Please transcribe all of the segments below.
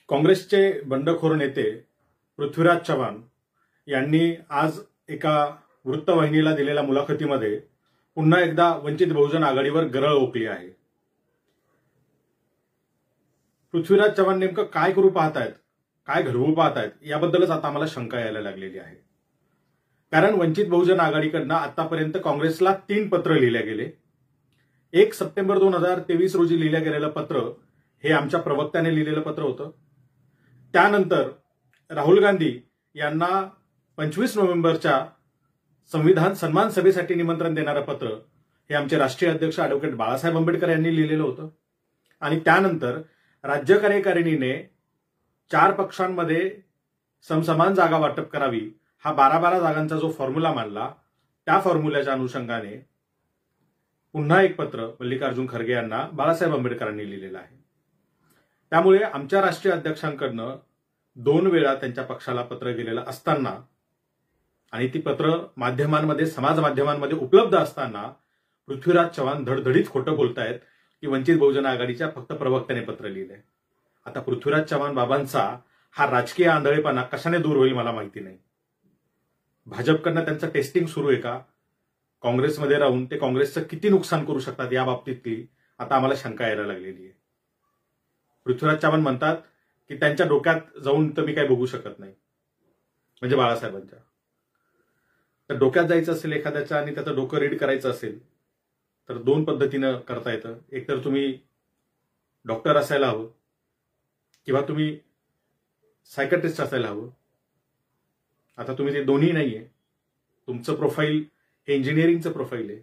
काँग्रेसचे बंडखोर नेते पृथ्वीराज चव्हाण यांनी आज एका वृत्तवाहिनीला दिलेल्या मुलाखतीमध्ये पुन्हा एकदा वंचित बहुजन आघाडीवर गरळ ओकली आहे। पृथ्वीराज चव्हाण नेमकं काय करू पाहतायत, काय घडवू पाहतायत याबद्दलच आता आम्हाला शंका यायला लागलेली आहे। कारण वंचित बहुजन आघाडीकडनं आतापर्यंत काँग्रेसला 3 पत्र लिहिले गेले। 1 सप्टेंबर 2023 रोजी लिहिलं गेलेलं पत्र हे आमच्या प्रवक्त्याने लिहिलेलं पत्र होतं। त्यानंतर राहुल गांधी यांना 25 नोव्हेंबरच्या संविधान सन्मान सभेसाठी निमंत्रण देणारं पत्र हे आमचे राष्ट्रीय अध्यक्ष ॲडव्होकेट बाळासाहेब आंबेडकर यांनी लिहिलेलं होतं। आणि त्यानंतर राज्य कार्यकारिणीने 4 पक्षांमध्ये समसमान जागा वाटप करावी हा 12-12 जागांचा जो फॉर्म्युला मांडला, त्या फॉर्म्युल्याच्या अनुषंगाने पुन्हा एक पत्र मल्लिकार्जुन खरगे यांना बाळासाहेब आंबेडकरांनी लिहिलेलं आहे। त्यामुळे आमच्या राष्ट्रीय अध्यक्षांकडनं 2 वेळा त्यांच्या पक्षाला पत्र गेलेलं असताना आणि ती पत्र माध्यमांमध्ये, समाज माध्यमांमध्ये उपलब्ध असताना पृथ्वीराज चव्हाण धडधडीत खोटं बोलतायत की वंचित बहुजन आघाडीच्या फक्त प्रवक्त्याने पत्र लिहिलंय। आता पृथ्वीराज चव्हाण बाबांचा हा राजकीय आंधळेपणा कशाने दूर होईल मला माहिती नाही। भाजपकडनं त्यांचं टेस्टिंग सुरू आहे का? काँग्रेसमध्ये राहून ते काँग्रेसचं किती नुकसान करू शकतात या बाबतीतली आता आम्हाला शंका यायला लागलेली आहे। पृथ्वीराज चव्हाण म्हणतात की त्यांच्या डोक्यात जाऊन तर मी काही बघू शकत नाही, म्हणजे बाळासाहेबांच्या। तर डोक्यात जायचं असेल एखाद्याच्या आणि त्याचं डोकं रीड करायचं असेल तर 2 पद्धतीनं करता येतं। एक तर तुम्ही डॉक्टर असायला हवं किंवा तुम्ही सायकॅट्रिस्ट असायला हवं। आता तुम्ही ते दोन्ही नाहीये। तुमचं प्रोफाईल हे इंजिनिअरिंगचं प्रोफाईल आहे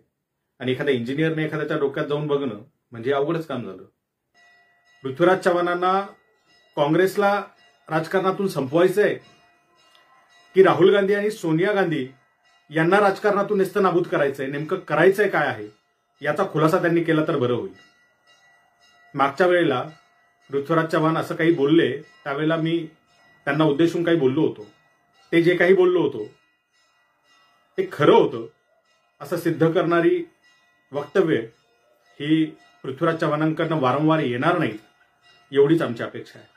आणि एखाद्या इंजिनिअरने एखाद्याच्या डोक्यात जाऊन बघणं म्हणजे अवघडच काम झालं। पृथ्वीराज चव्हाणांना काँग्रेसला राजकारणातून संपवायचंय की राहुल गांधी आणि सोनिया गांधी यांना राजकारणातून नेस्तनाबूत करायचंय? नेमकं करायचंय काय आहे याचा खुलासा त्यांनी केला तर बरं होईल। मागच्या वेळेला पृथ्वीराज चव्हाण असं काही बोलले त्यावेळेला मी त्यांना उद्देशून काही बोललो होतो। ते जे काही बोललो होतो ते खरं होतं असं सिद्ध करणारी वक्तव्य ही पृथ्वीराज चव्हाणांकडनं वारंवार येणार नाहीत एवढीच आमची अपेक्षा आहे।